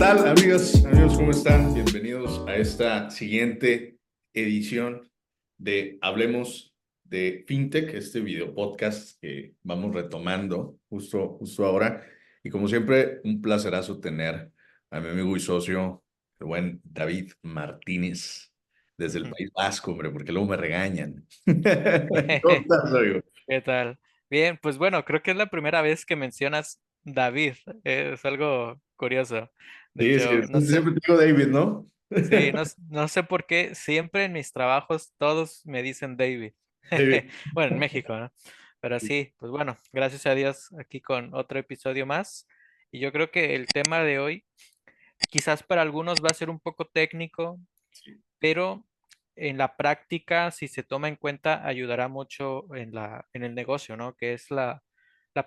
tal, amigas, amigos? ¿Cómo están? Bienvenidos a esta siguiente edición de Hablemos de FinTech, este video podcast que vamos retomando justo ahora. Y como siempre, un placerazo tener a mi amigo y socio, el buen David Martínez, desde el Ujú. País Vasco, hombre, porque luego me regañan. ¿Cómo estás, amigo? ¿Qué tal? Bien, pues bueno, creo que es la primera vez que mencionas David. Es algo curioso. De Sí, hecho, sí, siempre te digo David, ¿no? sí, no sé por qué siempre en mis trabajos todos me dicen David. David. Bueno, en México, ¿no? Pero sí, pues bueno, gracias a Dios aquí con otro episodio más. Y yo creo que el tema de hoy quizás para algunos va a ser un poco técnico, Sí. pero en la práctica, si se toma en cuenta, ayudará mucho en en el negocio, ¿no? Que es la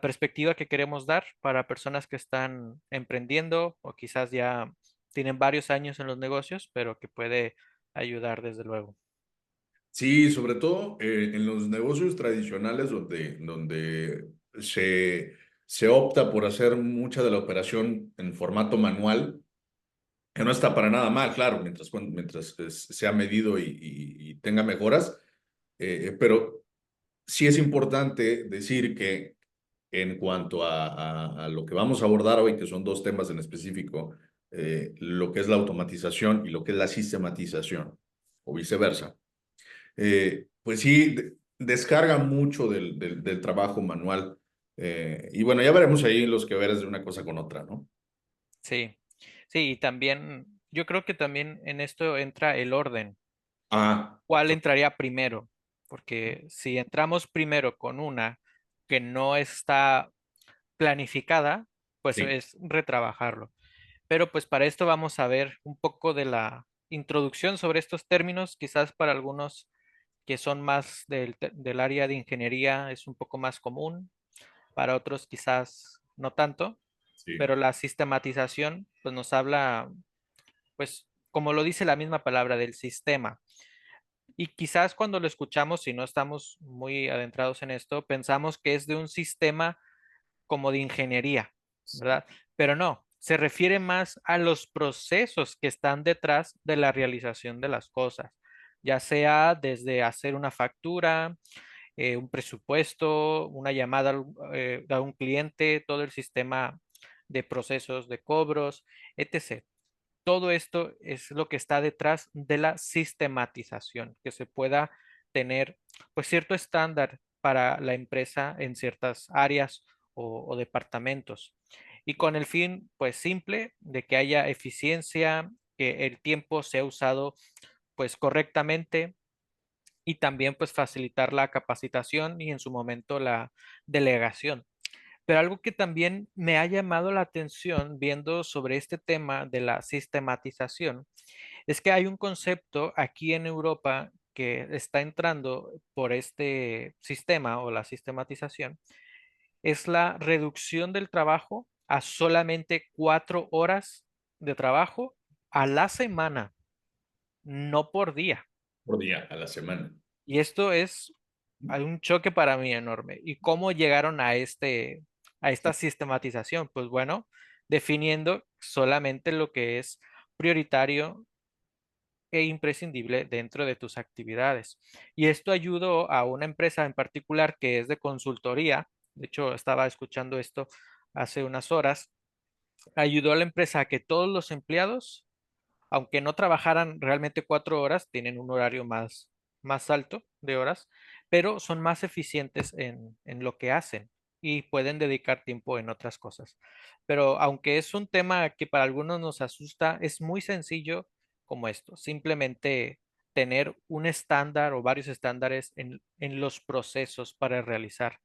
perspectiva que queremos dar para personas que están emprendiendo o quizás ya tienen varios años en los negocios, pero que puede ayudar desde luego. Sí, sobre todo en los negocios tradicionales donde se opta por hacer mucha de la operación en formato manual, que no está para nada mal, claro, mientras sea medido y tenga mejoras, pero sí es importante decir que en cuanto a lo que vamos a abordar hoy, que son dos temas en específico, lo que es la automatización y lo que es la sistematización, o viceversa. Pues sí, descarga mucho del trabajo manual. Y bueno, ya veremos ahí los que veres de una cosa con otra, ¿no? Sí, sí, y también yo creo que también en esto entra el orden. Ah, ¿Cuál entraría primero? Porque si entramos primero con una que no está planificada, pues sí, es retrabajarlo. Pero pues para esto vamos a ver un poco de la introducción sobre estos términos, quizás para algunos que son más del área de ingeniería es un poco más común, para otros quizás no tanto, sí. pero la sistematización pues nos habla, pues como lo dice la misma palabra, del sistema. Y quizás cuando lo escuchamos, si no estamos muy adentrados en esto, pensamos que es de un sistema como de ingeniería, ¿verdad? Pero no, se refiere más a los procesos que están detrás de la realización de las cosas, ya sea desde hacer una factura, un presupuesto, una llamada a un cliente, todo el sistema de procesos de cobros, etc. Todo esto es lo que está detrás de la sistematización, que se pueda tener pues cierto estándar para la empresa en ciertas áreas o departamentos. Y con el fin pues simple de que haya eficiencia, que el tiempo sea usado pues correctamente y también pues facilitar la capacitación y en su momento la delegación. Pero algo que también me ha llamado la atención viendo sobre este tema de la sistematización es que hay un concepto aquí en Europa que está entrando por este sistema o la sistematización, es la reducción del trabajo a solamente 4 horas de trabajo a la semana, no por día. Por día, a la semana. Y esto es hay un choque para mí enorme. ¿Y cómo llegaron a a esta sistematización? Pues bueno, definiendo solamente lo que es prioritario e imprescindible dentro de tus actividades. Y esto ayudó a una empresa en particular que es de consultoría. De hecho, estaba escuchando esto hace unas horas. Ayudó a la empresa a que todos los empleados, aunque no trabajaran realmente 4 horas, tienen un horario más alto de horas, pero son más eficientes en lo que hacen y pueden dedicar tiempo en otras cosas. Pero aunque es un tema que para algunos nos asusta, es muy sencillo como esto, simplemente tener un estándar o varios estándares en los procesos para realizar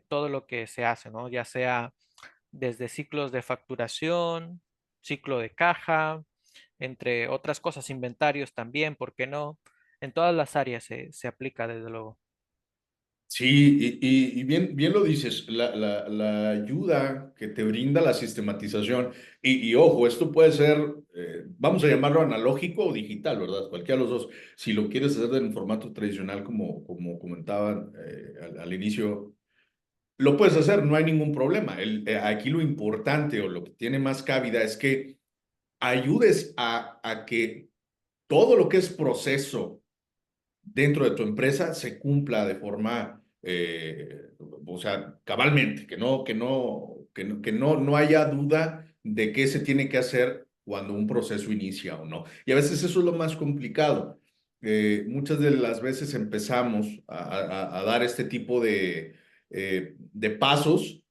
todo lo que se hace, ¿no? Ya sea desde ciclos de facturación, ciclo de caja, entre otras cosas, inventarios también, ¿por qué no? En todas las áreas se aplica, desde luego. Sí, y bien lo dices, la ayuda que te brinda la sistematización, y ojo, esto puede ser, vamos a llamarlo analógico o digital, ¿verdad? Cualquiera de los dos. Si lo quieres hacer en formato tradicional, como comentaban al inicio, lo puedes hacer, no hay ningún problema. Aquí lo importante o lo que tiene más cabida es que ayudes a que todo lo que es proceso dentro de tu empresa se cumpla de forma, o sea, cabalmente, que no haya duda de qué se tiene que hacer cuando un proceso inicia o no. Y a veces eso es lo más complicado. Muchas de las veces empezamos a dar este tipo de pasos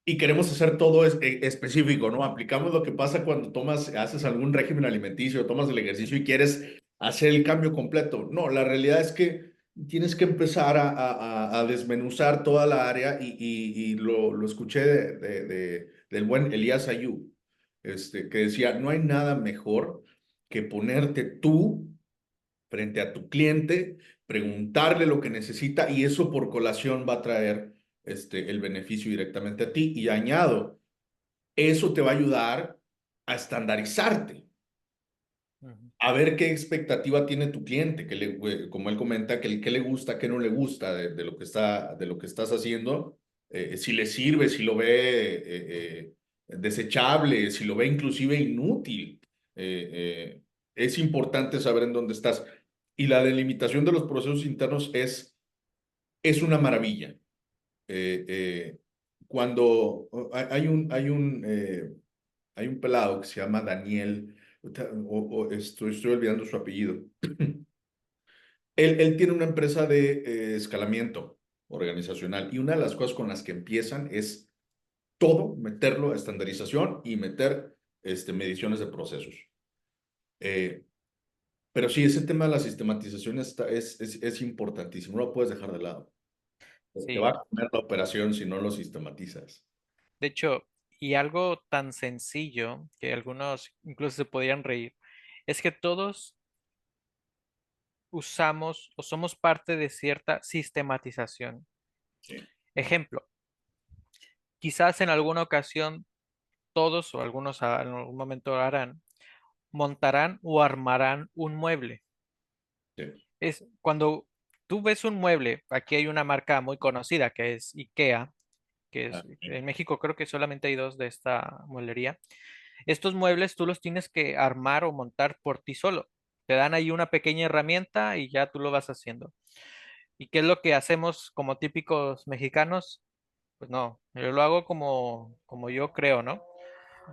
y queremos hacer todo específico, ¿no? Aplicamos lo que pasa cuando haces algún régimen alimenticio, tomas el ejercicio y quieres hacer el cambio completo. No, la realidad es que tienes que empezar a desmenuzar toda la área y lo escuché del buen Elías Ayub, que decía, no hay nada mejor que ponerte tú frente a tu cliente, preguntarle lo que necesita y eso por colación va a traer el beneficio directamente a ti. Y añado, eso te va a ayudar a estandarizarte, Ujú. a ver qué expectativa tiene tu cliente, como él comenta, qué le gusta, qué no le gusta de lo que estás haciendo, si le sirve, si lo ve desechable, si lo ve inclusive inútil. Es importante saber en dónde estás. Y la delimitación de los procesos internos es una maravilla. Eh, eh, cuando hay un pelado que se llama Daniel, estoy olvidando su apellido. Él tiene una empresa de escalamiento organizacional y una de las cosas con las que empiezan es todo meterlo a estandarización y meter mediciones de procesos. Eh, pero sí, ese tema de la sistematización es importantísimo, no lo puedes dejar de lado. Te va Sí, a comer la operación si no lo sistematizas. de hecho, y algo tan sencillo que algunos incluso se podrían reír, es que todos usamos o somos parte de cierta sistematización. Sí, Ejemplo, quizás en alguna ocasión todos o algunos en algún momento harán, montarán o armarán un mueble. sí. Es cuando tú ves un mueble, aquí hay una marca muy conocida que es IKEA, que Ah, es sí, en México creo que solamente hay dos de esta mueblería. Estos muebles tú los tienes que armar o montar por ti solo. Te dan ahí una pequeña herramienta y ya tú lo vas haciendo. ¿Y qué es lo que hacemos como típicos mexicanos? Pues no, yo lo hago como yo creo, ¿no?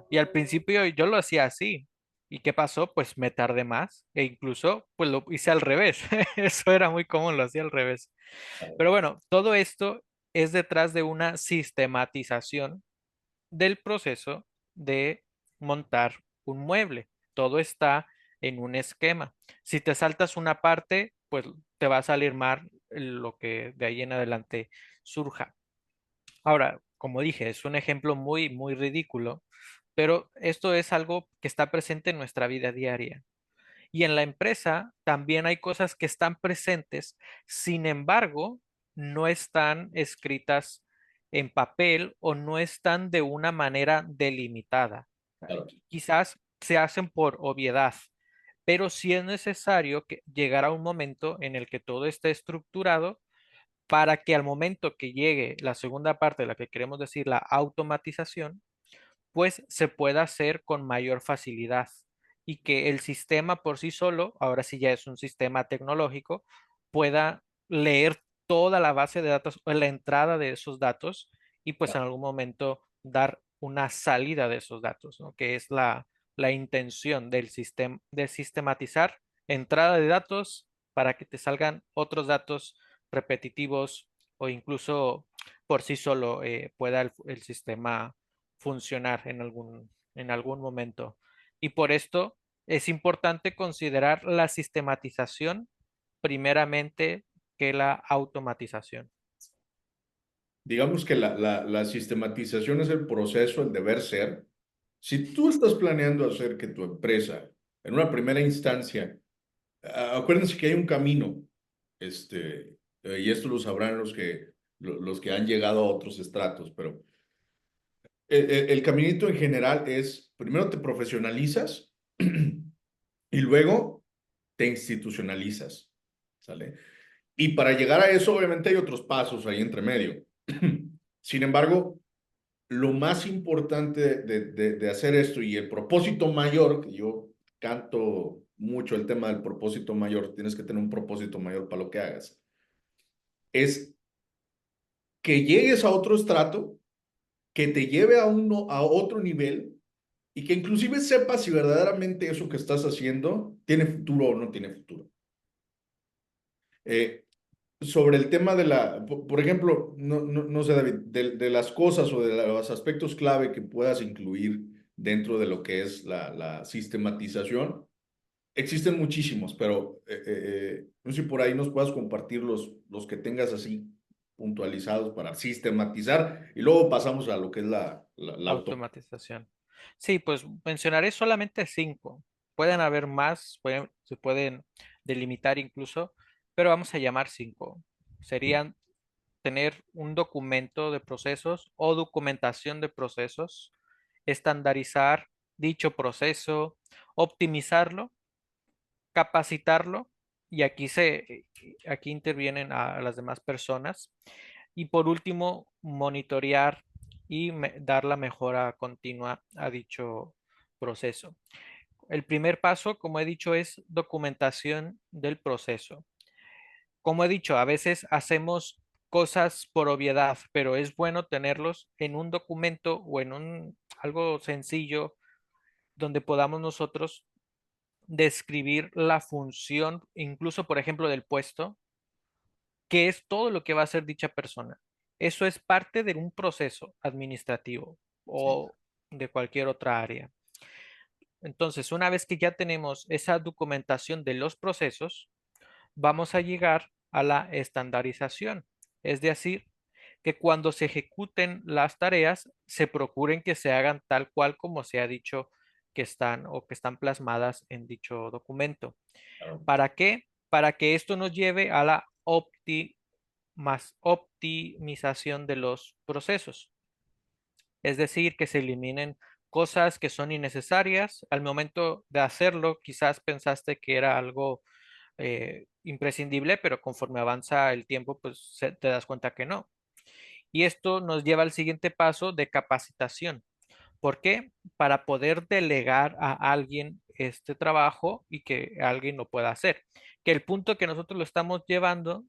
Y al principio yo lo hacía así. ¿Y qué pasó? Pues me tardé más e incluso pues lo hice al revés. Eso era muy común, lo hacía al revés. Pero bueno, todo esto es detrás de una sistematización del proceso de montar un mueble. Todo está en un esquema. Si te saltas una parte, pues te va a salir mal lo que de ahí en adelante surja. Ahora, como dije, es un ejemplo muy, muy ridículo, pero esto es algo que está presente en nuestra vida diaria. Y en la empresa también hay cosas que están presentes, sin embargo, no están escritas en papel o no están de una manera delimitada. claro, Quizás se hacen por obviedad, pero sí es necesario que llegar a un momento en el que todo esté estructurado para que al momento que llegue la segunda parte de la que queremos decir, la automatización, pues se pueda hacer con mayor facilidad y que el sistema por sí solo, ahora sí ya es un sistema tecnológico, pueda leer toda la base de datos o la entrada de esos datos y pues en algún momento dar una salida de esos datos, ¿no? Que es la intención del sistema de sistematizar entrada de datos para que te salgan otros datos repetitivos o incluso por sí solo pueda el sistema funcionar en algún momento. Y por esto es importante considerar la sistematización primeramente que la automatización. digamos que la sistematización es el proceso, el deber ser. Si tú estás planeando hacer que tu empresa, en una primera instancia, acuérdense que hay un camino, y esto lo sabrán los que han llegado a otros estratos, pero el caminito en general es, primero te profesionalizas y luego te institucionalizas, ¿sale? Y para llegar a eso, obviamente hay otros pasos ahí entre medio. Sin embargo, lo más importante de hacer esto y el propósito mayor, que yo canto mucho el tema del propósito mayor, tienes que tener un propósito mayor para lo que hagas, es que llegues a otro estrato, que te lleve a otro nivel y que inclusive sepas si verdaderamente eso que estás haciendo tiene futuro o no tiene futuro. Eh, sobre el tema de por ejemplo, no sé, David, de las cosas o de los aspectos clave que puedas incluir dentro de lo que es la sistematización, existen muchísimos, pero no sé si por ahí nos puedas compartir los que tengas así puntualizados para sistematizar y luego pasamos a lo que es la auto. Automatización. Sí, pues mencionaré solamente 5. Pueden haber más, se pueden delimitar incluso, pero vamos a llamar 5. Serían tener un documento de procesos o documentación de procesos, estandarizar dicho proceso, optimizarlo, capacitarlo, y aquí intervienen a las demás personas. Y por último, monitorear y dar la mejora continua a dicho proceso. El primer paso, como he dicho, es documentación del proceso. Como he dicho, a veces hacemos cosas por obviedad, pero es bueno tenerlos en un documento o en algo sencillo donde podamos nosotros describir la función, incluso por ejemplo del puesto, que es todo lo que va a hacer dicha persona. Eso es parte de un proceso administrativo Sí, o de cualquier otra área. Entonces, una vez que ya tenemos esa documentación de los procesos, vamos a llegar a la estandarización. Es decir, que cuando se ejecuten las tareas, se procuren que se hagan tal cual como se ha dicho que están o que están plasmadas en dicho documento. claro. ¿Para qué? Para que esto nos lleve a la optimización de los procesos. Es decir, que se eliminen cosas que son innecesarias. Al momento de hacerlo, quizás pensaste que era algo imprescindible, pero conforme avanza el tiempo, pues te das cuenta que no. Y esto nos lleva al siguiente paso de capacitación. ¿Por qué? Para poder delegar a alguien este trabajo y que alguien lo pueda hacer. Que el punto que nosotros lo estamos llevando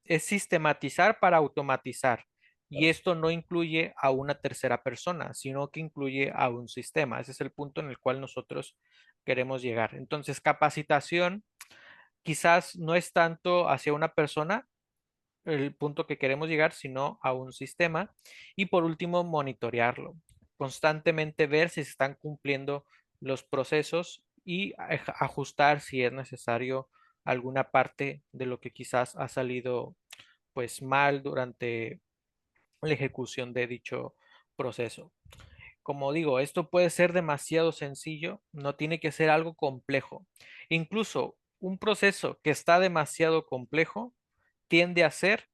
es sistematizar para automatizar. Y esto no incluye a una tercera persona, sino que incluye a un sistema. Ese es el punto en el cual nosotros queremos llegar. Entonces, capacitación quizás no es tanto hacia una persona, el punto que queremos llegar, sino a un sistema. Y por último, monitorearlo. Constantemente ver si se están cumpliendo los procesos y ajustar si es necesario alguna parte de lo que quizás ha salido pues mal durante la ejecución de dicho proceso. Como digo, esto puede ser demasiado sencillo, no tiene que ser algo complejo. Incluso un proceso que está demasiado complejo tiende a ser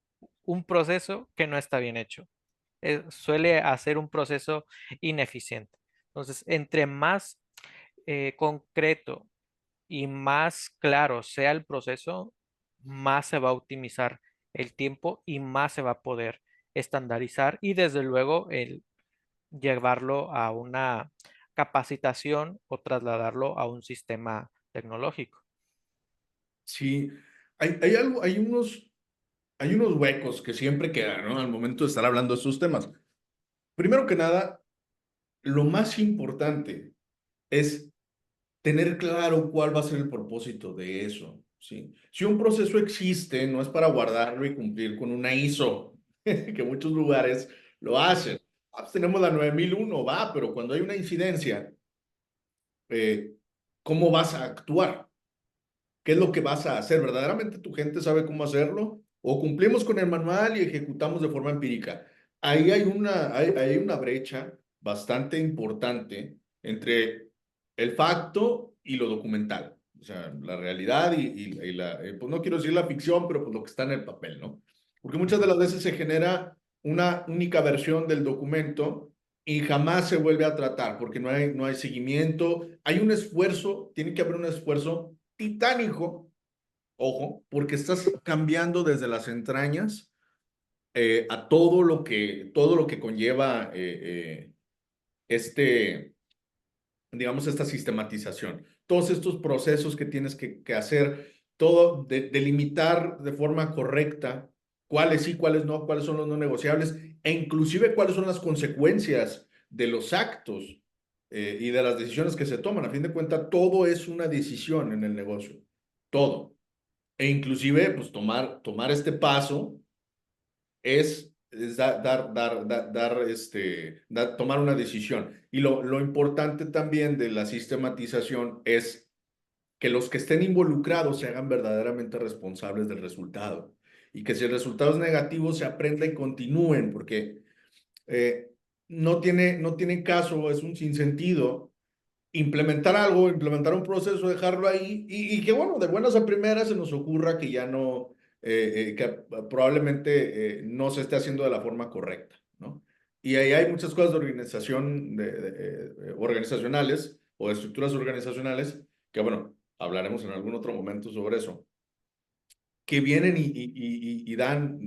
un proceso que no está bien hecho. Suele hacer un proceso ineficiente. Entonces, entre más concreto y más claro sea el proceso, más se va a optimizar el tiempo y más se va a poder estandarizar y desde luego el llevarlo a una capacitación o trasladarlo a un sistema tecnológico. Sí, hay algo, hay unos huecos que siempre quedan, ¿no? Al momento de estar hablando de estos temas. Primero que nada, lo más importante es tener claro cuál va a ser el propósito de eso, ¿sí? Si un proceso existe, no es para guardarlo y cumplir con una ISO, que muchos lugares lo hacen. Ah, pues tenemos la 9001, va, pero cuando hay una incidencia, eh, ¿cómo vas a actuar? ¿Qué es lo que vas a hacer? ¿Verdaderamente tu gente sabe cómo hacerlo? ¿O cumplimos con el manual y ejecutamos de forma empírica? Ahí hay una brecha bastante importante entre el facto y lo documental. O sea, la realidad pues no quiero decir la ficción, pero pues lo que está en el papel, ¿no? Porque muchas de Ujú. las veces se genera una única versión del documento y jamás se vuelve a tratar porque no hay seguimiento. Hay un esfuerzo, tiene que haber un esfuerzo titánico, ojo, porque estás cambiando desde las entrañas a todo lo que conlleva este, digamos, esta sistematización. Todos estos procesos que tienes que hacer, todo, delimitar de forma correcta cuáles sí, cuáles no, cuáles son los no negociables, e inclusive cuáles son las consecuencias de los actos y de las decisiones que se toman. A fin de cuentas, todo es una decisión en el negocio, todo. E inclusive, pues tomar este paso es tomar una decisión. Y lo importante también de la sistematización es que los que estén involucrados se hagan verdaderamente responsables del resultado. Y que si el resultado es negativo, se aprenda y continúen, porque eh, no tiene caso, es un sinsentido implementar algo, implementar un proceso, dejarlo ahí y que bueno, de buenas a primeras se nos ocurra que ya no, que probablemente no se esté haciendo de la forma correcta, ¿no? Y ahí hay muchas cosas de organización, organizacionales o de estructuras organizacionales que bueno, hablaremos en algún otro momento sobre eso que vienen y dan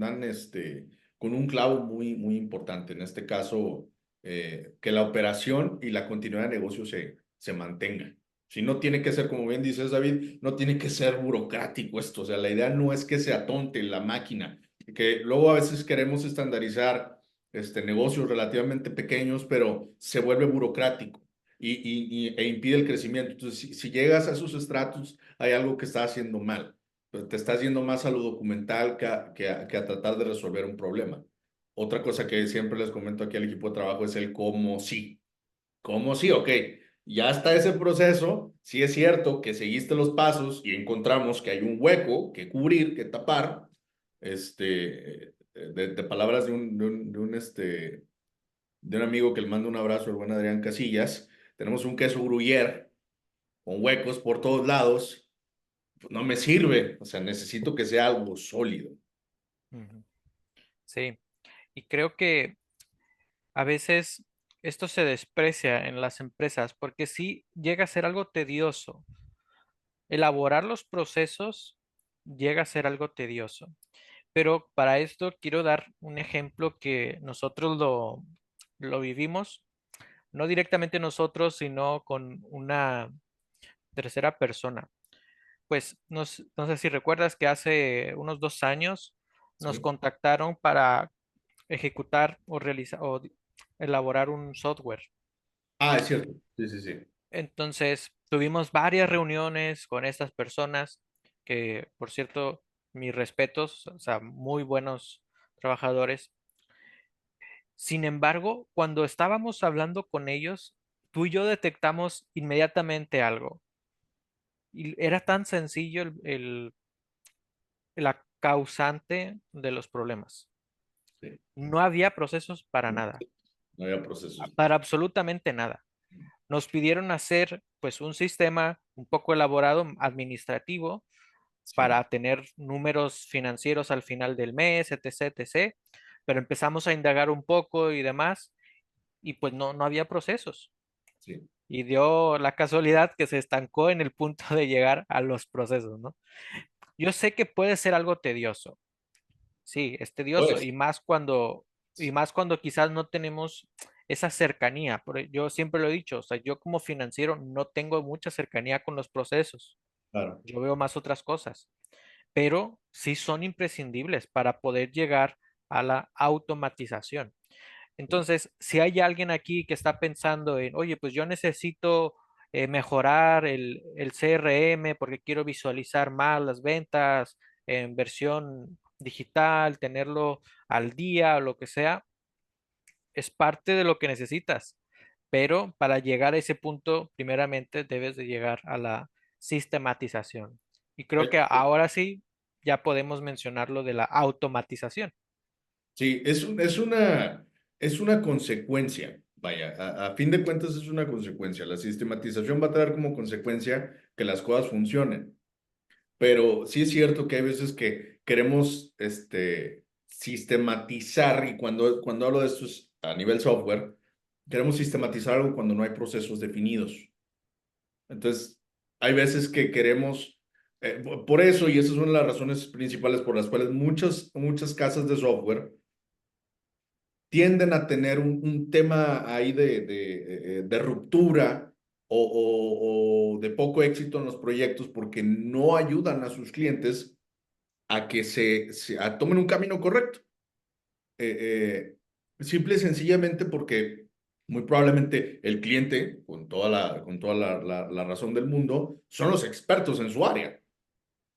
con un clavo muy importante. En este caso, que la operación y la continuidad de negocio se mantenga. Si no tiene que ser, como bien dices, David, no tiene que ser burocrático esto. O sea, la idea no es que se atonte la máquina, que luego a veces queremos estandarizar negocios relativamente pequeños, pero se vuelve burocrático e impide el crecimiento. Entonces, si llegas a esos estratos, hay algo que está haciendo mal, pues te estás yendo más a lo documental que a tratar de resolver un problema. Otra cosa que siempre les comento aquí al equipo de trabajo es el cómo sí. ¿Cómo sí? Ok, ya está ese proceso. Sí es cierto que seguiste los pasos y encontramos que hay un hueco que cubrir, que tapar. De palabras de un amigo que le mando un abrazo, el buen Adrián Casillas, tenemos un queso gruyere con huecos por todos lados, pues no me sirve, o sea, necesito que sea algo sólido. Ujú. Sí, y creo que a veces esto se desprecia en las empresas porque sí llega a ser algo tedioso. Elaborar los procesos llega a ser algo tedioso. Pero para esto quiero dar un ejemplo que nosotros lo vivimos, no directamente nosotros, sino con una tercera persona. Pues no sé si recuerdas que hace unos 2 años nos ¿Sí? contactaron para ejecutar o realizar o elaborar un software. Ah, es cierto. Sí, sí, sí. Entonces, tuvimos varias reuniones con estas personas que, por cierto, mis respetos, o sea, muy buenos trabajadores. Sin embargo, cuando estábamos hablando con ellos, tú y yo detectamos inmediatamente algo. Y era tan sencillo la causante de los problemas. Sí. No había procesos para No, nada, no había procesos. para absolutamente nada. Nos pidieron hacer pues un sistema un poco elaborado administrativo Sí, para tener números financieros al final del mes, etc., etc. Pero empezamos a indagar un poco y demás y pues no había procesos. sí. Y dio la casualidad que se estancó en el punto de llegar a los procesos, ¿no? Yo sé que puede ser algo tedioso, sí, es tedioso Pues, y más cuando quizás no tenemos esa cercanía. Yo siempre lo he dicho, o sea, yo como financiero no tengo mucha cercanía con los procesos. claro. Yo veo más otras cosas, pero sí son imprescindibles para poder llegar a la automatización. Entonces, si hay alguien aquí que está pensando en, oye, pues yo necesito mejorar el CRM porque quiero visualizar más las ventas en versión digital, tenerlo al día o lo que sea, es parte de lo que necesitas. Pero para llegar a ese punto, primeramente debes de llegar a la sistematización. Y creo que Eh, ahora sí ya podemos mencionar lo de la automatización. Sí, es una consecuencia. Vaya, a fin de cuentas es una consecuencia. La sistematización va a traer como consecuencia que las cosas funcionen. Pero sí es cierto que hay veces que queremos sistematizar, y cuando hablo de esto es a nivel software, queremos sistematizar algo cuando no hay procesos definidos. Entonces, hay veces que queremos, por eso, y esa es una de las razones principales por las cuales muchas casas de software tienden a tener un tema ahí de ruptura o de poco éxito en los proyectos porque no ayudan a sus clientes a que a tomen un camino correcto. Simple y sencillamente porque muy probablemente el cliente, con toda la razón del mundo, son los expertos en su área.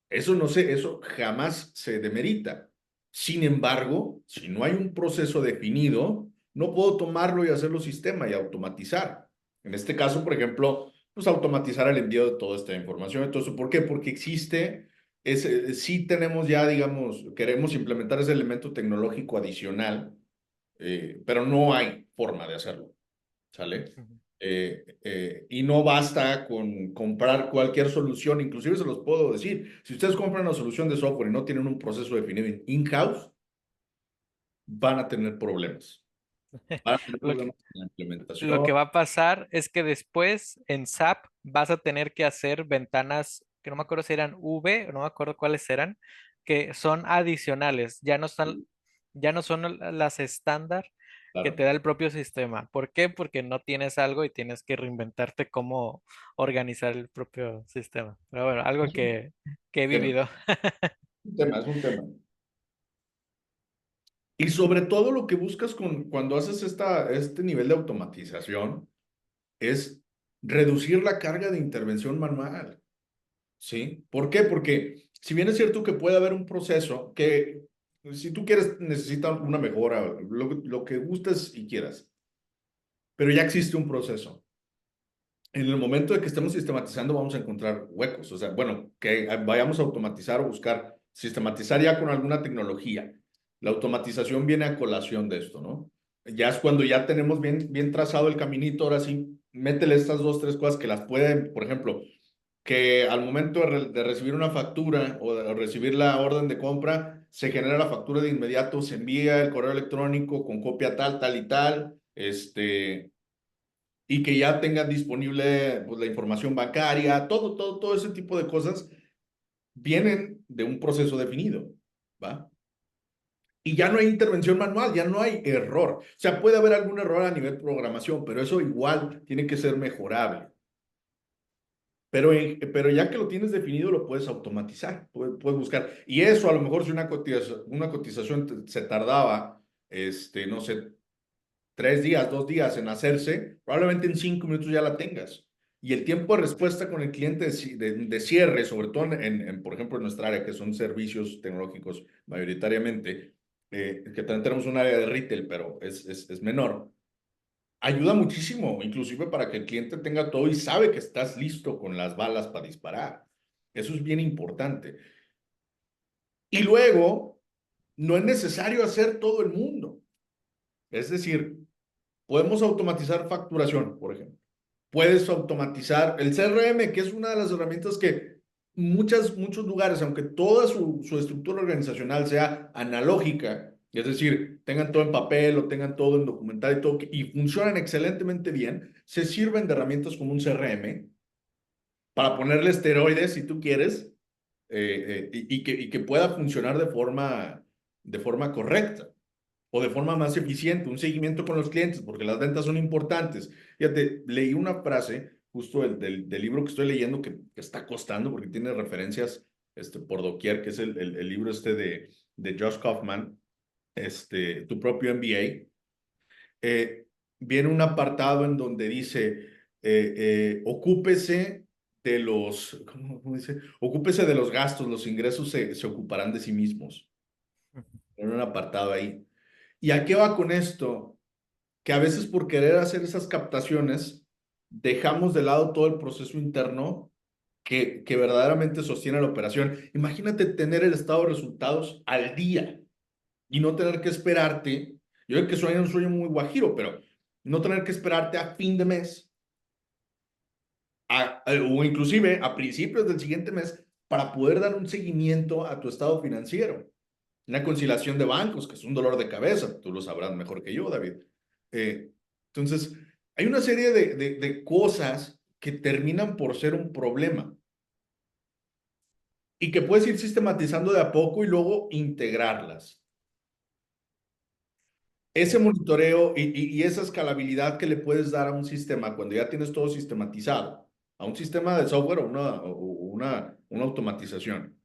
Eso no sé, eso jamás se demerita. Sin embargo, si no hay un proceso definido, no puedo tomarlo y hacerlo sistema y automatizar. En este caso, por ejemplo, pues automatizar el envío de toda esta información. Entonces, ¿por qué? Porque existe, sí tenemos ya, digamos, queremos implementar ese elemento tecnológico adicional, pero no hay forma de hacerlo. ¿Sale? Ujú. Y no basta con comprar cualquier solución, inclusive se los puedo decir, si ustedes compran una solución de software y no tienen un proceso definido en in-house, van a tener problemas. Van a tener Lo que, problemas en la lo que implementación. va a pasar es que después en SAP vas a tener que hacer ventanas, que no me acuerdo si eran V, no me acuerdo cuáles eran, que son adicionales, ya no son las estándar que te Claro. da el propio sistema. ¿Por qué? Porque no tienes algo y tienes que reinventarte cómo organizar el propio sistema. Pero bueno, algo Es un que he tema, vivido. es un tema. Y sobre todo lo que buscas cuando haces este nivel de automatización es reducir la carga de intervención manual. ¿Sí? ¿Por qué? Porque si bien es cierto que puede haber un proceso que, si tú quieres, necesita una mejora, lo que gustes y quieras, pero ya existe un proceso. En el momento de que estemos sistematizando, vamos a encontrar huecos. O sea, bueno, que vayamos a automatizar o buscar sistematizar ya con alguna tecnología. La automatización viene a colación de esto, ¿no? Ya es cuando ya tenemos bien trazado el caminito, ahora sí, métele estas dos, tres cosas que las pueden, por ejemplo, que al momento de recibir una factura o de recibir la orden de compra, se genera la factura de inmediato, se envía el correo electrónico con copia tal, tal y tal, y que ya tengan disponible pues, la información bancaria, todo ese tipo de cosas vienen de un proceso definido, ¿va? Y ya no hay intervención manual, ya no hay error. O sea, puede haber algún error a nivel programación, pero eso igual tiene que ser mejorable. Pero ya que lo tienes definido, lo puedes automatizar, puedes buscar. Y eso a lo mejor si una cotización se tardaba, no sé, 3 días, 2 días en hacerse, probablemente en 5 minutos ya la tengas. Y el tiempo de respuesta con el cliente de cierre, sobre todo por ejemplo, en nuestra área, que son servicios tecnológicos mayoritariamente, que también tenemos un área de retail, pero es menor, ayuda muchísimo, inclusive para que el cliente tenga todo y sabe que estás listo con las balas para disparar. Eso es bien importante. Y luego, no es necesario hacer todo el mundo. Es decir, podemos automatizar facturación, por ejemplo. Puedes automatizar el CRM, que es una de las herramientas que muchos lugares, aunque toda su estructura organizacional sea analógica, es decir, tengan todo en papel o tengan todo en documental y todo, y funcionan excelentemente bien, se sirven de herramientas como un CRM para ponerle esteroides, si tú quieres, y que pueda funcionar de forma correcta o de forma más eficiente, un seguimiento con los clientes, porque las ventas son importantes. Fíjate, leí una frase justo del libro que estoy leyendo que está costando porque tiene referencias por doquier, que es el libro de Josh Kaufman, Tu propio MBA. Viene un apartado en donde dice, ocúpese de los, ¿cómo dice? Ocúpese de los gastos, los ingresos se ocuparán de sí mismos. En un apartado ahí. ¿Y a qué va con esto? Que a veces por querer hacer esas captaciones, dejamos de lado todo el proceso interno que verdaderamente sostiene la operación. Imagínate tener el estado de resultados al día y no tener que esperarte. Yo creo que sueño un sueño muy guajiro, pero no tener que esperarte a fin de mes o inclusive a principios del siguiente mes para poder dar un seguimiento a tu estado financiero. Una conciliación de bancos, que es un dolor de cabeza, tú lo sabrás mejor que yo, David. Eh, entonces, hay una serie de cosas que terminan por ser un problema y que puedes ir sistematizando de a poco y luego integrarlas. Ese Sí. monitoreo y esa escalabilidad que le puedes dar a un sistema cuando ya tienes todo sistematizado, a un sistema de software una automatización,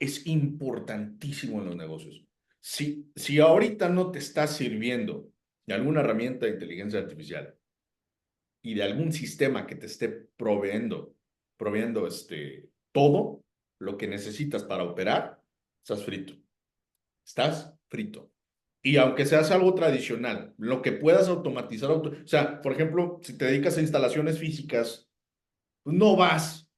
es importantísimo en los negocios. Si ahorita no te está sirviendo de alguna herramienta de inteligencia artificial y de algún sistema que te esté proveyendo todo lo que necesitas para operar, estás frito. Estás frito. Y aunque seas algo tradicional, lo que puedas automatizar, o sea, por ejemplo, si te dedicas a instalaciones físicas, pues no vas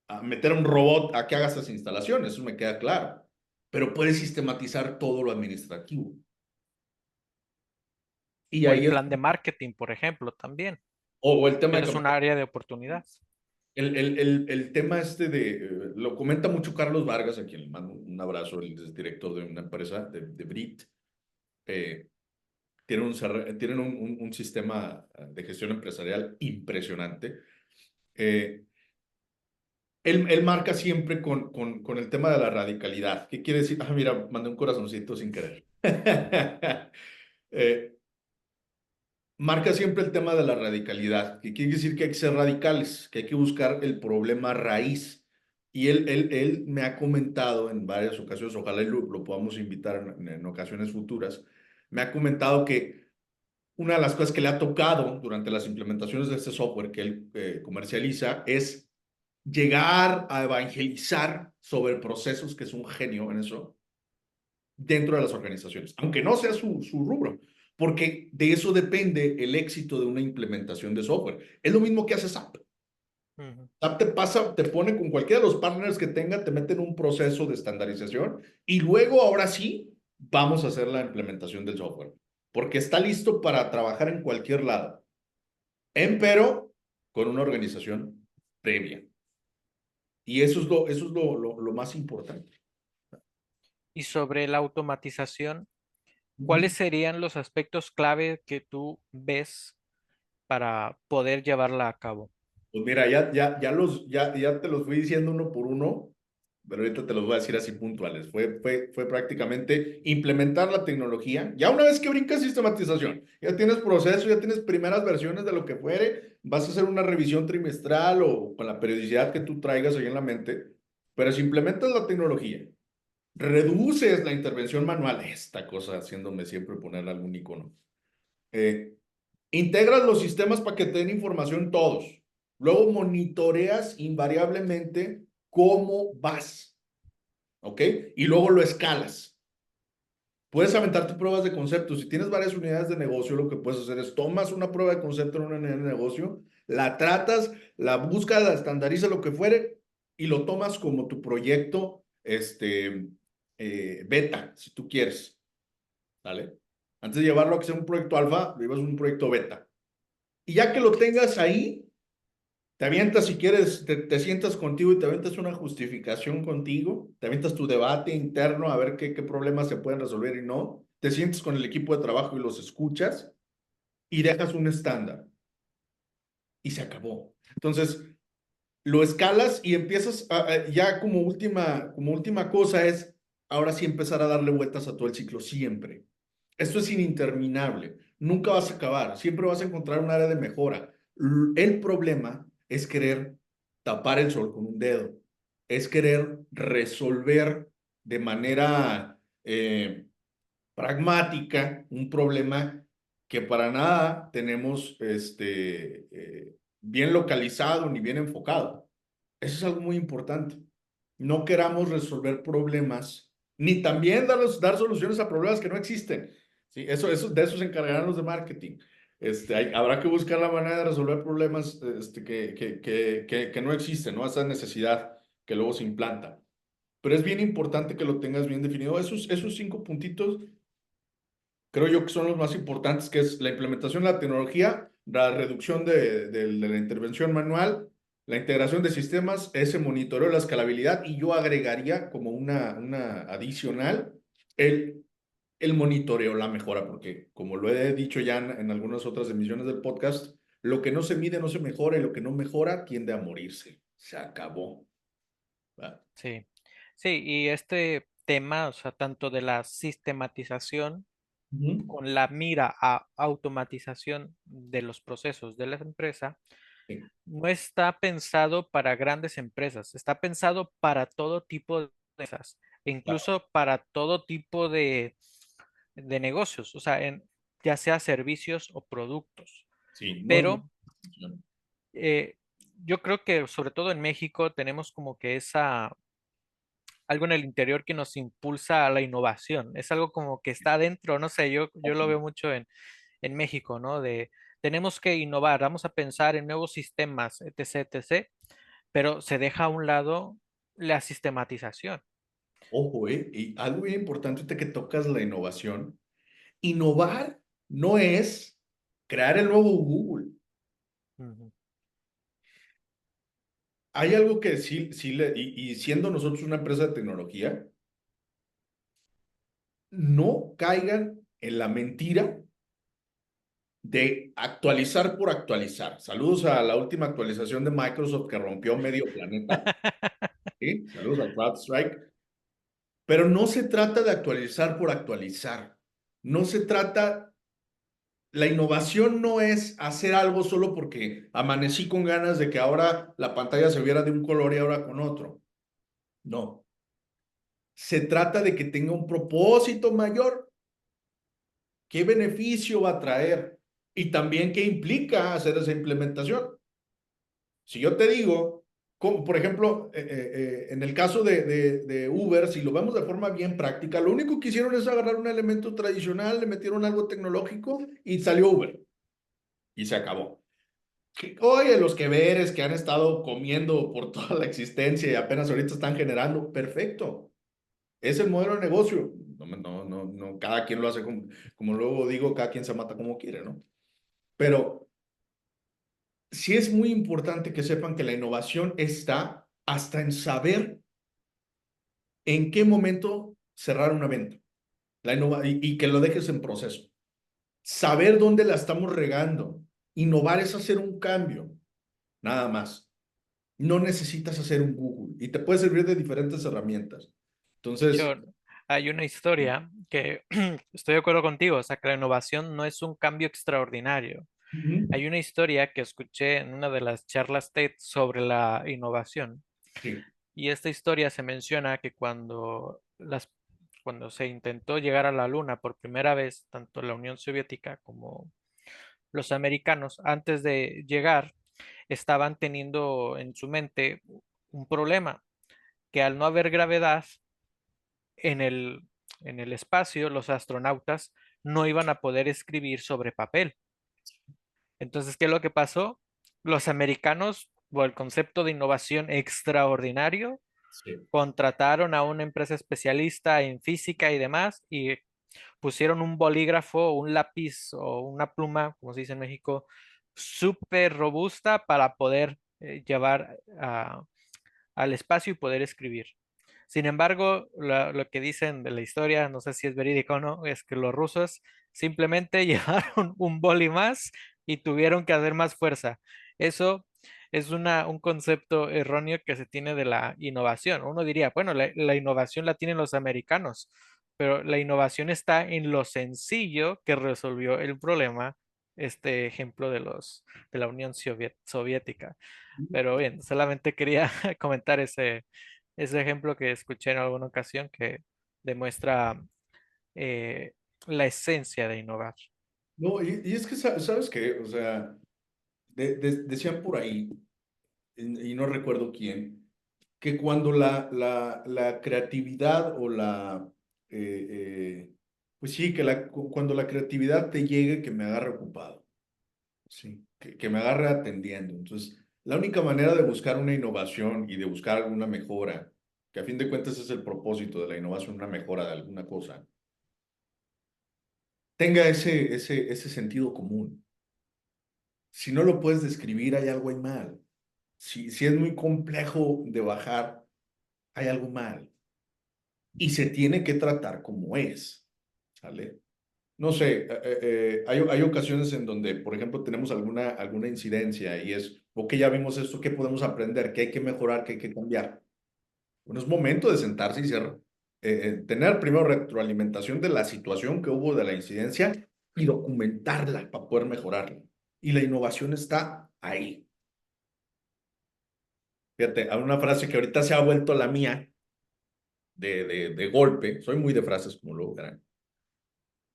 a meter un robot a que haga esas instalaciones, eso me queda claro. Pero puedes sistematizar todo lo administrativo. Y O el ahí es, plan de marketing, por ejemplo, también. o el tema de Es un área de oportunidad. el tema lo comenta mucho Carlos Vargas, a quien le mando un abrazo, él es director de una empresa de Brit. Eh, tienen un sistema de gestión empresarial impresionante. Eh, él marca siempre con el tema de la radicalidad. ¿Qué quiere decir? Ah, mira, mandé un corazoncito sin querer. Eh, marca siempre el tema de la radicalidad, que quiere decir que hay que ser radicales, que hay que buscar el problema raíz. Y él me ha comentado en varias ocasiones, ojalá y lo podamos invitar en ocasiones futuras, me ha comentado que una de las cosas que le ha tocado durante las implementaciones de este software que él comercializa es llegar a evangelizar sobre procesos, que es un genio en eso, dentro de las organizaciones, aunque no sea su rubro, porque de eso depende el éxito de una implementación de software. Es lo mismo que hace SAP. Ujú. SAP te pasa, te pone con cualquiera de los partners que tenga, te mete en un proceso de estandarización y luego ahora sí vamos a hacer la implementación del software, porque está listo para trabajar en cualquier lado, pero con una organización previa. Y eso es lo más importante. Y sobre la automatización, ¿cuáles Ujú. serían los aspectos clave que tú ves para poder llevarla a cabo? Pues mira, ya te los fui diciendo uno por uno, pero ahorita te los voy a decir así puntuales. Fue prácticamente implementar la tecnología. Ya una vez que brincas sistematización, ya tienes proceso, ya tienes primeras versiones de lo que fuere, vas a hacer una revisión trimestral o con la periodicidad que tú traigas ahí en la mente. Pero si implementas la tecnología, reduces la intervención manual, esta cosa haciéndome siempre poner algún icono. Eh, Integras los sistemas para que te den información todos. Luego monitoreas invariablemente cómo vas, ¿ok? Y luego lo escalas. Puedes aventarte pruebas de concepto. Si tienes varias unidades de negocio, lo que puedes hacer es tomas una prueba de concepto en una unidad de negocio, la tratas, la buscas, la estandarizas, lo que fuere, y lo tomas como tu proyecto beta, si tú quieres, ¿vale? Antes de llevarlo a que sea un proyecto alfa, lo llevas un proyecto beta. Y ya que lo tengas ahí, te avientas si quieres, te sientas contigo y te avientas una justificación contigo, te avientas tu debate interno a ver qué problemas se pueden resolver y no, te sientes con el equipo de trabajo y los escuchas y dejas un estándar y se acabó. Entonces, lo escalas y empiezas ya como última cosa es ahora sí empezar a darle vueltas a todo el ciclo siempre. Esto es ininterminable, nunca vas a acabar, siempre vas a encontrar un área de mejora. El problema es querer tapar el sol con un dedo, es querer resolver de manera pragmática un problema que para nada tenemos bien localizado ni bien enfocado. Eso es algo muy importante. No queramos resolver problemas, ni también dar soluciones a problemas que no existen. ¿Sí? De eso se encargarán los de marketing. Habrá que buscar la manera de resolver problemas que no existen, ¿no? Esa necesidad que luego se implanta. Pero es bien importante que lo tengas bien definido. Esos 5 puntitos creo yo que son los más importantes, que es la implementación de la tecnología, la reducción de la intervención manual, la integración de sistemas, ese monitoreo, la escalabilidad, y yo agregaría como una adicional el, el monitoreo, la mejora, porque como lo he dicho ya en algunas otras emisiones del podcast, lo que no se mide no se mejora y lo que no mejora tiende a morirse. Se acabó. ¿Va? Sí, sí, y este tema, o sea, tanto de la sistematización Ujú. con la mira a automatización de los procesos de la empresa, Sí, no está pensado para grandes empresas, está pensado para todo tipo de empresas, e claro. incluso para todo tipo de negocios, o sea, ya sea servicios o productos. Sí, no es muy... Pero eh, yo creo que sobre todo en México tenemos como que algo en el interior que nos impulsa a la innovación. Es algo como que está adentro, no sé, yo lo veo mucho en México, ¿no? Tenemos que innovar, vamos a pensar en nuevos sistemas, etc., etc., pero se deja a un lado la sistematización. Ojo, y algo bien importante ahorita que tocas la innovación. Innovar no es crear el nuevo Google. Ujú. Hay algo que sí, y siendo nosotros una empresa de tecnología, no caigan en la mentira de actualizar por actualizar. Saludos a la última actualización de Microsoft que rompió medio planeta. ¿Sí? Saludos a CrowdStrike. Pero no se trata de actualizar por actualizar. No se trata, la innovación no es hacer algo solo porque amanecí con ganas de que ahora la pantalla se viera de un color y ahora con otro. No. Se trata de que tenga un propósito mayor. ¿Qué beneficio va a traer? Y también qué implica hacer esa implementación. Si yo te digo, como por ejemplo, en el caso de Uber, si lo vemos de forma bien práctica, lo único que hicieron es agarrar un elemento tradicional, le metieron algo tecnológico y salió Uber. Y se acabó. Oye, los que veres que han estado comiendo por toda la existencia y apenas ahorita están generando, perfecto. Es el modelo de negocio. No, no, no, no, cada quien lo hace como luego digo, cada quien se mata como quiere, ¿no? Pero sí es muy importante que sepan que la innovación está hasta en saber en qué momento cerrar una venta. Y que lo dejes en proceso. Saber dónde la estamos regando. Innovar es hacer un cambio, nada más. No necesitas hacer un Google y te puede servir de diferentes herramientas. De Entonces, hecho, hay una historia que estoy de acuerdo contigo, o sea, que la innovación no es un cambio extraordinario. ujú, Hay una historia que escuché en una de las charlas TED sobre la innovación. sí, Y esta historia se menciona que cuando se intentó llegar a la Luna por primera vez, tanto la Unión Soviética como los americanos, antes de llegar, estaban teniendo en su mente un problema, que al no haber gravedad en en el espacio, los astronautas no iban a poder escribir sobre papel. Entonces, ¿qué es lo que pasó? Los americanos, por el concepto de innovación extraordinario, sí, contrataron a una empresa especialista en física y demás y pusieron un bolígrafo, un lápiz o una pluma, como se dice en México, súper robusta para poder llevar al espacio y poder escribir. Sin embargo, lo que dicen de la historia, no sé si es verídico o no, es que los rusos simplemente llevaron un boli más y tuvieron que hacer más fuerza. Eso es un concepto erróneo que se tiene de la innovación. Uno diría, bueno, la innovación la tienen los americanos, pero la innovación está en lo sencillo que resolvió el problema, este ejemplo de de la Unión Soviética. Pero bien, solamente quería comentar ese ejemplo que escuché en alguna ocasión que demuestra eh, la esencia de innovar. no, y es que, ¿sabes qué? O sea, decían por ahí, y no recuerdo quién, que cuando la creatividad o eh, eh, pues sí, que cuando la creatividad te llegue, que me agarre ocupado, sí, que me agarre atendiendo. Entonces, la única manera de buscar una innovación y de buscar alguna mejora, que a fin de cuentas es el propósito de la innovación, una mejora de alguna cosa, tenga ese sentido común. Si no lo puedes describir, hay algo ahí mal. Si es muy complejo de bajar, hay algo mal. Y se tiene que tratar como es, ¿sale? No sé, hay ocasiones en donde, por ejemplo, tenemos alguna incidencia y es, ok, ya vimos esto, ¿qué podemos aprender? ¿Qué hay que mejorar? ¿Qué hay que cambiar? Bueno, es momento de sentarse y cerrar. tener primero retroalimentación de la situación que hubo de la incidencia y documentarla para poder mejorarla. Y la innovación está ahí. Fíjate, hay una frase que ahorita se ha vuelto la mía de golpe. Soy muy de frases, como luego verán.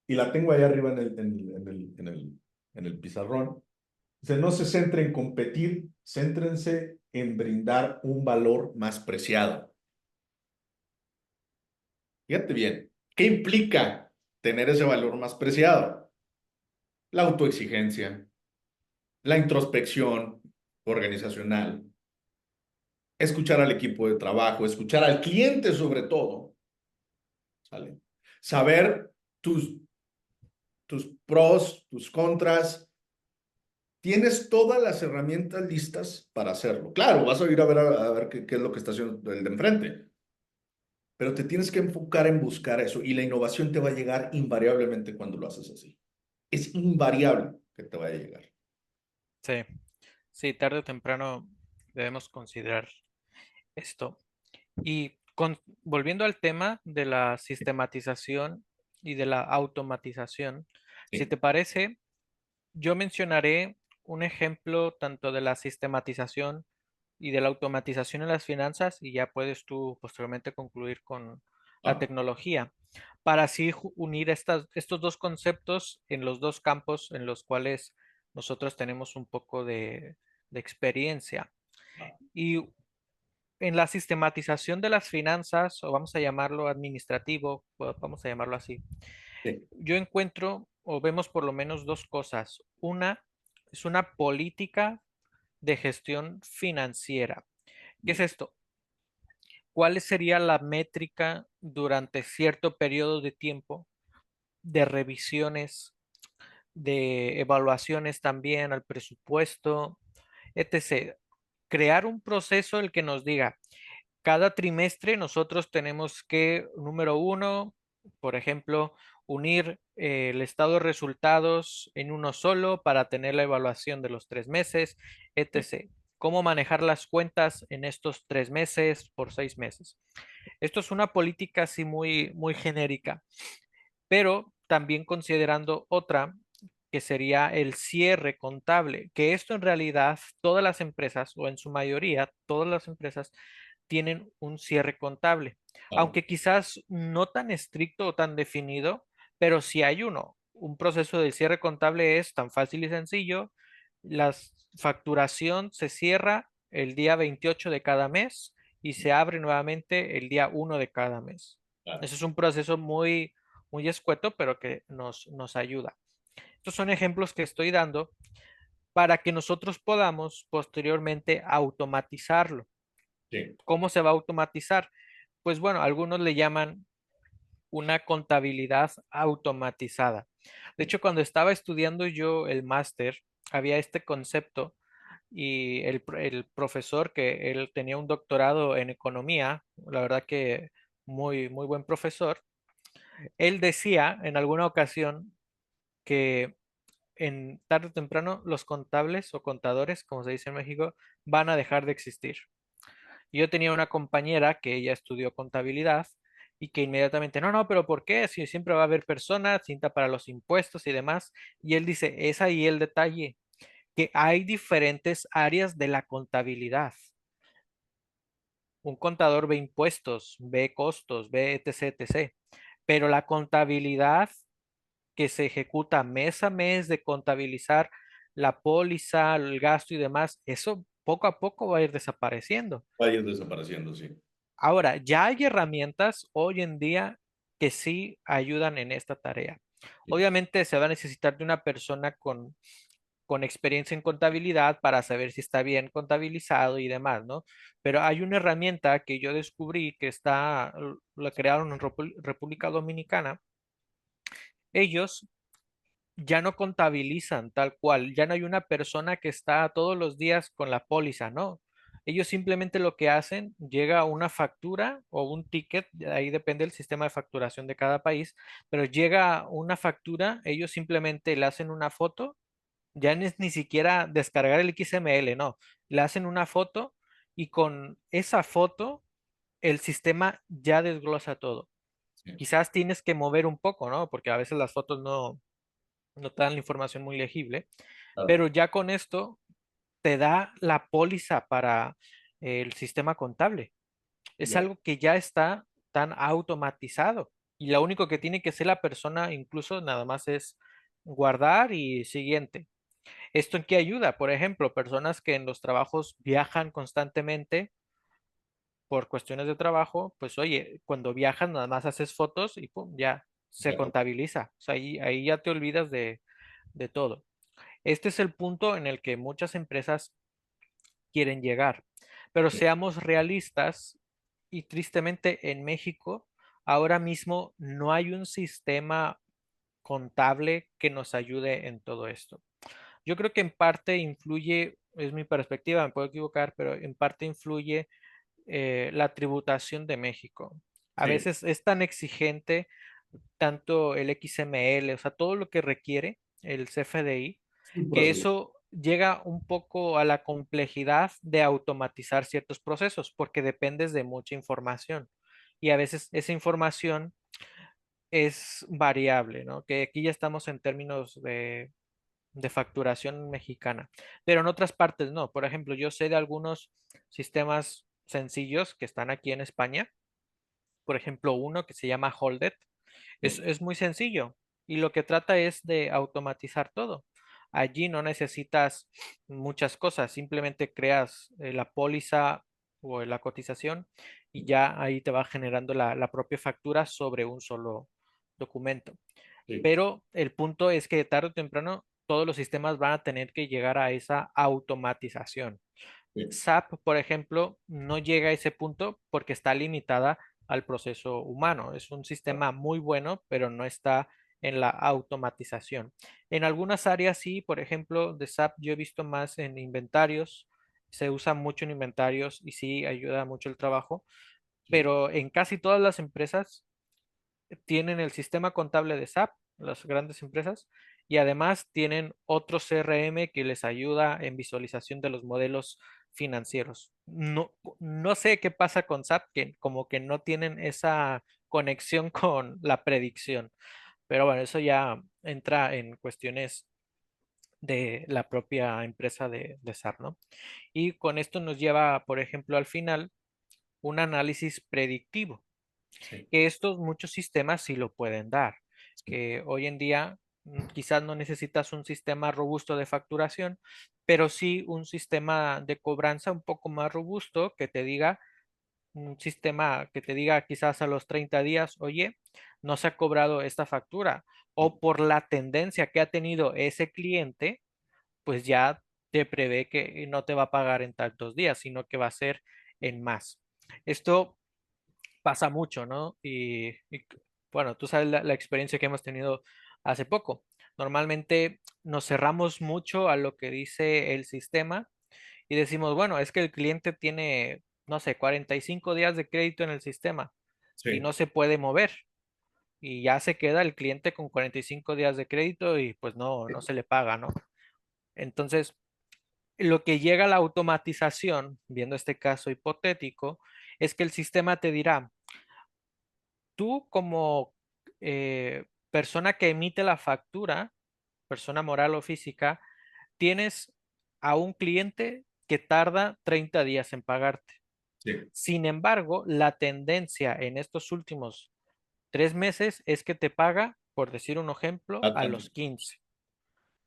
Y la tengo ahí arriba en el pizarrón. Dice, no se centren en competir, céntrense en brindar un valor más preciado. Fíjate bien, ¿qué implica tener ese valor más preciado? La autoexigencia, la introspección organizacional, escuchar al equipo de trabajo, escuchar al cliente sobre todo, ¿sale? Saber tus pros, tus contras. Tienes todas las herramientas listas para hacerlo. Claro, vas a ir a ver qué es lo que está haciendo el de enfrente, pero te tienes que enfocar en buscar eso y la innovación te va a llegar invariablemente cuando lo haces así. Es invariable que te vaya a llegar. Sí, sí, tarde o temprano debemos considerar esto. Y volviendo al tema de la sistematización y de la automatización, si Sí. te parece, yo mencionaré un ejemplo tanto de la sistematización y de la automatización en las finanzas y ya puedes tú posteriormente concluir con la Ah, tecnología, para así unir estos dos conceptos en los dos campos en los cuales nosotros tenemos un poco de experiencia. ah, Y en la sistematización de las finanzas, o vamos a llamarlo administrativo, o vamos a llamarlo así, sí. yo encuentro o vemos por lo menos dos cosas. Una es una política de gestión financiera. ¿Qué es esto? ¿Cuál sería la métrica durante cierto periodo de tiempo de revisiones, de evaluaciones también al presupuesto, etc.? Crear un proceso el que nos diga, cada trimestre nosotros tenemos que, número uno, por ejemplo, unir el estado de resultados en uno solo para tener la evaluación de los 3 meses, Sí, etc. Cómo manejar las cuentas en estos 3 meses por 6 meses. Esto es una política así muy, muy genérica, pero también considerando otra que sería el cierre contable, que esto en realidad todas las empresas, o en su mayoría, todas las empresas tienen un cierre contable, claro, aunque quizás no tan estricto o tan definido, pero sí hay uno. Un proceso de cierre contable es tan fácil y sencillo. La facturación se cierra el día 28 de cada mes y se abre nuevamente el día 1 de cada mes. claro. Ese es un proceso muy, muy escueto, pero que nos ayuda. Estos son ejemplos que estoy dando para que nosotros podamos posteriormente automatizarlo. Sí, ¿Cómo se va a automatizar? Pues bueno, algunos le llaman una contabilidad automatizada. De sí, hecho, cuando estaba estudiando yo el máster, había este concepto y el profesor, que él tenía un doctorado en economía, la verdad que muy, muy buen profesor, él decía en alguna ocasión que en tarde o temprano los contables o contadores, como se dice en México, van a dejar de existir. Yo tenía una compañera que ella estudió contabilidad y que inmediatamente, no, no, pero ¿por qué? Si siempre va a haber personas, cinta para los impuestos y demás. Y él dice, es ahí el detalle, que hay diferentes áreas de la contabilidad. Un contador ve impuestos, ve costos, ve etc, etc. Pero la contabilidad que se ejecuta mes a mes de contabilizar la póliza, el gasto y demás, eso poco a poco va a ir desapareciendo. va a ir desapareciendo, sí. Ahora, ya hay herramientas hoy en día que sí ayudan en esta tarea. Sí. Obviamente se va a necesitar de una persona con experiencia en contabilidad para saber si está bien contabilizado y demás, ¿no? Pero hay una herramienta que yo descubrí que la crearon en República Dominicana. Ellos ya no contabilizan tal cual, ya no hay una persona que está todos los días con la póliza, ¿no? Ellos simplemente lo que hacen, llega una factura o un ticket, ahí depende del sistema de facturación de cada país, pero llega una factura, ellos simplemente le hacen una foto, ya no es ni siquiera descargar el XML, no, le hacen una foto y con esa foto el sistema ya desglosa todo. sí, Quizás tienes que mover un poco, ¿no? Porque a veces las fotos no te dan la información muy legible, claro, pero ya con esto te da la póliza para el sistema contable. Es ya, algo que ya está tan automatizado y lo único que tiene que hacer la persona incluso nada más es guardar y siguiente. ¿Esto en qué ayuda? Por ejemplo, personas que en los trabajos viajan constantemente por cuestiones de trabajo, pues oye, cuando viajas nada más haces fotos y pum, ya se ya, contabiliza. O sea, ahí ya te olvidas de todo. Este es el punto en el que muchas empresas quieren llegar. Pero sí, seamos realistas y tristemente en México ahora mismo no hay un sistema contable que nos ayude en todo esto. Yo creo que en parte influye, es mi perspectiva, me puedo equivocar, pero en parte influye la tributación de México. A sí, veces es tan exigente tanto el XML, o sea, todo lo que requiere el CFDI, un que proceso, eso llega un poco a la complejidad de automatizar ciertos procesos, porque dependes de mucha información. Y a veces esa información es variable, ¿no? Que aquí ya estamos en términos de facturación mexicana, pero en otras partes no. Por ejemplo, yo sé de algunos sistemas sencillos que están aquí en España, por ejemplo, uno que se llama Holded, sí, es muy sencillo y lo que trata es de automatizar todo. Allí no necesitas muchas cosas, simplemente creas la póliza o la cotización y ya ahí te va generando la propia factura sobre un solo documento. sí, Pero el punto es que tarde o temprano todos los sistemas van a tener que llegar a esa automatización. sí, SAP, por ejemplo, no llega a ese punto porque está limitada al proceso humano. Es un sistema muy bueno, pero no está en la automatización. En algunas áreas sí, por ejemplo, de SAP yo he visto más en inventarios, se usa mucho en inventarios y sí ayuda mucho el trabajo, sí, pero en casi todas las empresas tienen el sistema contable de SAP, las grandes empresas, y además tienen otro CRM que les ayuda en visualización de los modelos financieros. No sé qué pasa con SAP, que como que no tienen esa conexión con la predicción, pero bueno, eso ya entra en cuestiones de la propia empresa de SAP, ¿no? Y con esto nos lleva, por ejemplo, al final, un análisis predictivo sí, que estos muchos sistemas sí lo pueden dar, sí, que hoy en día quizás no necesitas un sistema robusto de facturación, pero sí un sistema de cobranza un poco más robusto que te diga, un sistema que te diga quizás a los 30 días, oye, no se ha cobrado esta factura, o por la tendencia que ha tenido ese cliente, pues ya te prevé que no te va a pagar en tantos días, sino que va a ser en más. Esto pasa mucho, ¿no? Bueno, tú sabes la experiencia que hemos tenido hace poco. Normalmente nos cerramos mucho a lo que dice el sistema y decimos, bueno, es que el cliente tiene, no sé, 45 días de crédito en el sistema y sí, no se puede mover. Y ya se queda el cliente con 45 días de crédito y pues no se le paga, ¿no? Entonces, lo que llega a la automatización, viendo este caso hipotético, es que el sistema te dirá, tú como persona que emite la factura, persona moral o física, tienes a un cliente que tarda 30 días en pagarte. sí, Sin embargo, la tendencia en estos últimos 3 meses es que te paga, por decir un ejemplo, ah, a tanto, los 15.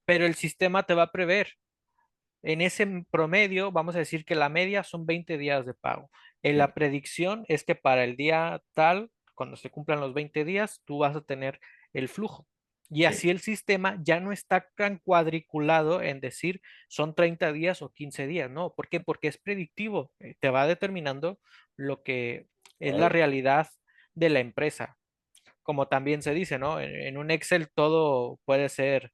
Pero el sistema te va a prever. En ese promedio, vamos a decir que la media son 20 días de pago. En sí, la predicción es que para el día tal, cuando se cumplan los 20 días, tú vas a tener el flujo. Y sí, así el sistema ya no está tan cuadriculado en decir son 30 días o 15 días, ¿no? ¿Por qué? Porque es predictivo, te va determinando lo que es la órale, realidad de la empresa, como también se dice, ¿no? En un Excel todo puede ser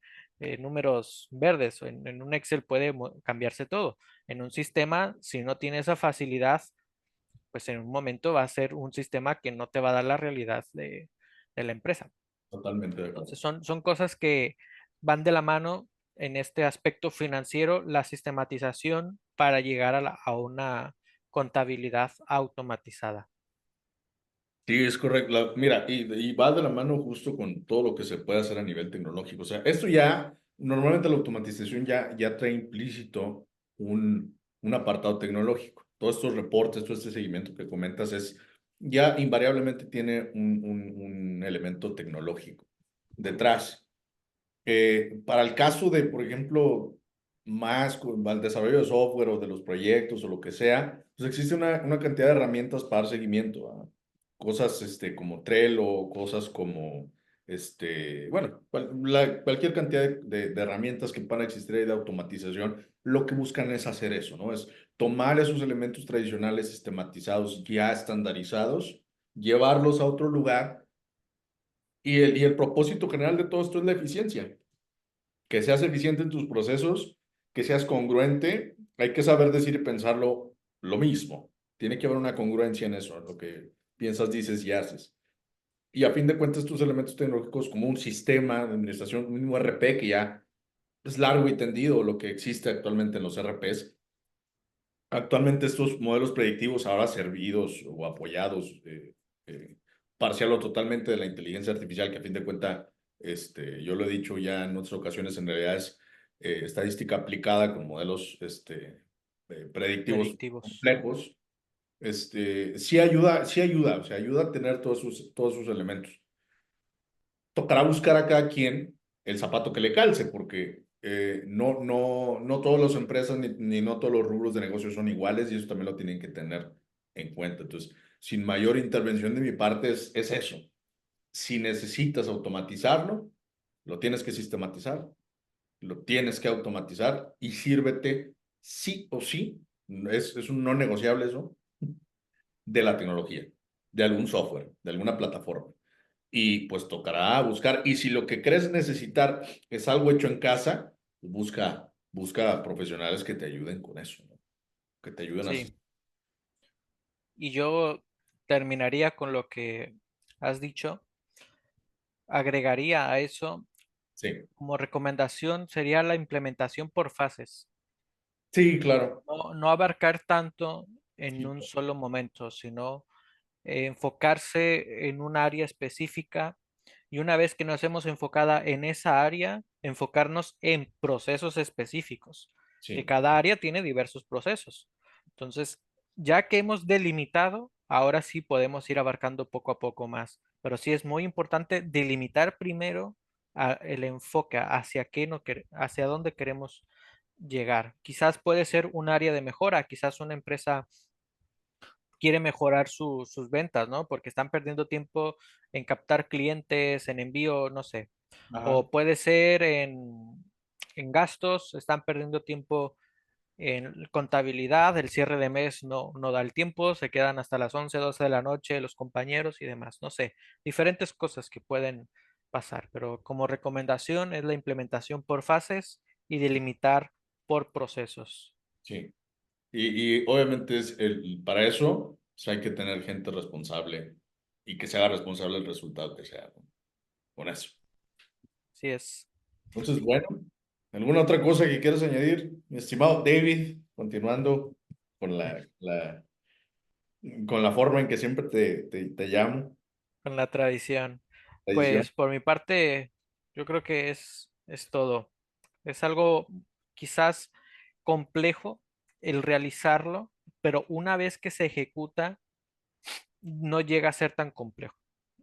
números verdes, o en un Excel puede cambiarse todo. En un sistema, si no tiene esa facilidad, pues en un momento va a ser un sistema que no te va a dar la realidad de la empresa. totalmente de acuerdo. Entonces son cosas que van de la mano en este aspecto financiero, la sistematización para llegar a una contabilidad automatizada. Sí, es correcto. Mira, y va de la mano justo con todo lo que se puede hacer a nivel tecnológico. O sea, esto ya, normalmente la automatización ya trae implícito un apartado tecnológico. Todos estos reportes, todo este seguimiento que comentas ya invariablemente tiene un elemento tecnológico detrás. Para el caso de, por ejemplo, más el desarrollo de software o de los proyectos o lo que sea, pues existe una cantidad de herramientas para dar seguimiento a cosas como Trello, cosas como, bueno, cualquier cantidad de herramientas que puedan existir ahí de automatización, lo que buscan es hacer eso, ¿no? Es tomar esos elementos tradicionales sistematizados, ya estandarizados, llevarlos a otro lugar y el propósito general de todo esto es la eficiencia, que seas eficiente en tus procesos, que seas congruente, hay que saber decir y pensarlo lo mismo. Tiene que haber una congruencia en eso, en lo que piensas, dices y haces. Y a fin de cuentas, estos elementos tecnológicos como un sistema de administración, un mismo RP que ya es largo y tendido lo que existe actualmente en los RPs. Actualmente estos modelos predictivos ahora servidos o apoyados eh, parcial o totalmente de la inteligencia artificial, que a fin de cuentas, yo lo he dicho ya en otras ocasiones, en realidad es estadística aplicada con modelos predictivos Predictivos. complejos. Sí ayuda, o sea, ayuda a tener todos sus elementos. Tocará buscar a cada quien el zapato que le calce, porque no todas las empresas ni no todos los rubros de negocio son iguales y eso también lo tienen que tener en cuenta. Entonces, sin mayor intervención de mi parte es eso. Si necesitas automatizarlo, lo tienes que sistematizar, lo tienes que automatizar y sírvete sí o sí, es un no negociable eso, de la tecnología, de algún software, de alguna plataforma. Y pues tocará buscar. Y si lo que crees necesitar es algo hecho en casa, busca profesionales que te ayuden con eso, ¿no? Que te ayuden a Sí. hacer. Y yo terminaría con lo que has dicho. Agregaría a eso Sí, como recomendación sería la implementación por fases. sí, claro. No abarcar tanto en Sí, un solo momento, sino enfocarse en un área específica y una vez que nos hemos enfocada en esa área, enfocarnos en procesos específicos, que sí, cada área tiene diversos procesos. Entonces, ya que hemos delimitado, ahora sí podemos ir abarcando poco a poco más, pero sí es muy importante delimitar primero el enfoque hacia qué no hacia dónde queremos llegar. Quizás puede ser un área de mejora, quizás una empresa quiere mejorar sus ventas, ¿no? Porque están perdiendo tiempo en captar clientes, en envío, no sé. ajá, O puede ser en gastos, están perdiendo tiempo en contabilidad, el cierre de mes no da el tiempo, se quedan hasta las 11, 12 de la noche los compañeros y demás, no sé, diferentes cosas que pueden pasar, pero como recomendación es la implementación por fases y delimitar por procesos. sí. Y obviamente para eso pues, hay que tener gente responsable y que se haga responsable del resultado que sea, ¿no? Con eso. Así es. Entonces, bueno, ¿alguna otra cosa que quieras añadir, mi estimado David? Continuando con con la forma en que siempre te llamo, Con la tradición. la edición. Pues por mi parte, yo creo que es todo. Es algo quizás complejo el realizarlo, pero una vez que se ejecuta, no llega a ser tan complejo.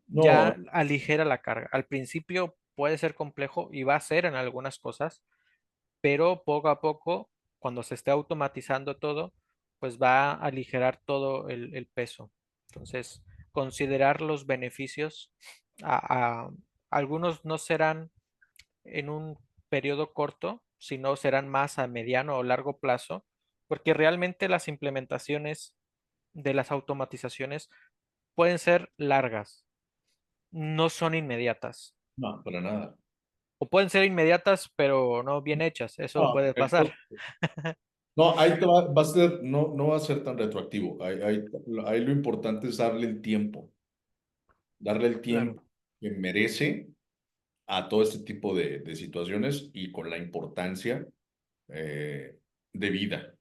No, Ya aligera la carga. Al principio puede ser complejo y va a ser en algunas cosas, pero poco a poco, cuando se esté automatizando todo, pues va a aligerar todo el peso. Entonces, considerar los beneficios, algunos no serán en un periodo corto, sino serán más a mediano o largo plazo, porque realmente las implementaciones de las automatizaciones pueden ser largas, no son inmediatas. no, para nada. O pueden ser inmediatas, pero no bien hechas. Eso No, puede pasar. no, ahí va a ser, no va a ser tan retroactivo. Ahí lo importante es darle el Claro, tiempo que merece a todo este tipo de situaciones y con la importancia de vida.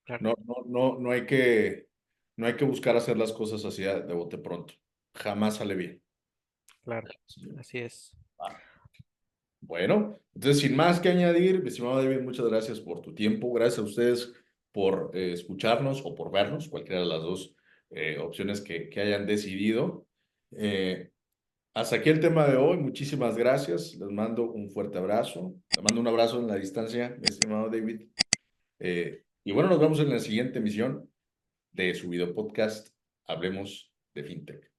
claro. No hay que. no hay que buscar hacer las cosas así de bote pronto. Jamás sale bien. Claro, así es. Ah, bueno, entonces sin más que añadir, mi estimado David, muchas gracias por tu tiempo. Gracias a ustedes por escucharnos o por vernos, cualquiera de las dos opciones que hayan decidido. Eh, Hasta aquí el tema de hoy. Muchísimas gracias. Les mando un fuerte abrazo. Les mando un abrazo en la distancia, mi estimado David. Y bueno, nos vemos en la siguiente emisión de su video podcast. Hablemos de FinTech.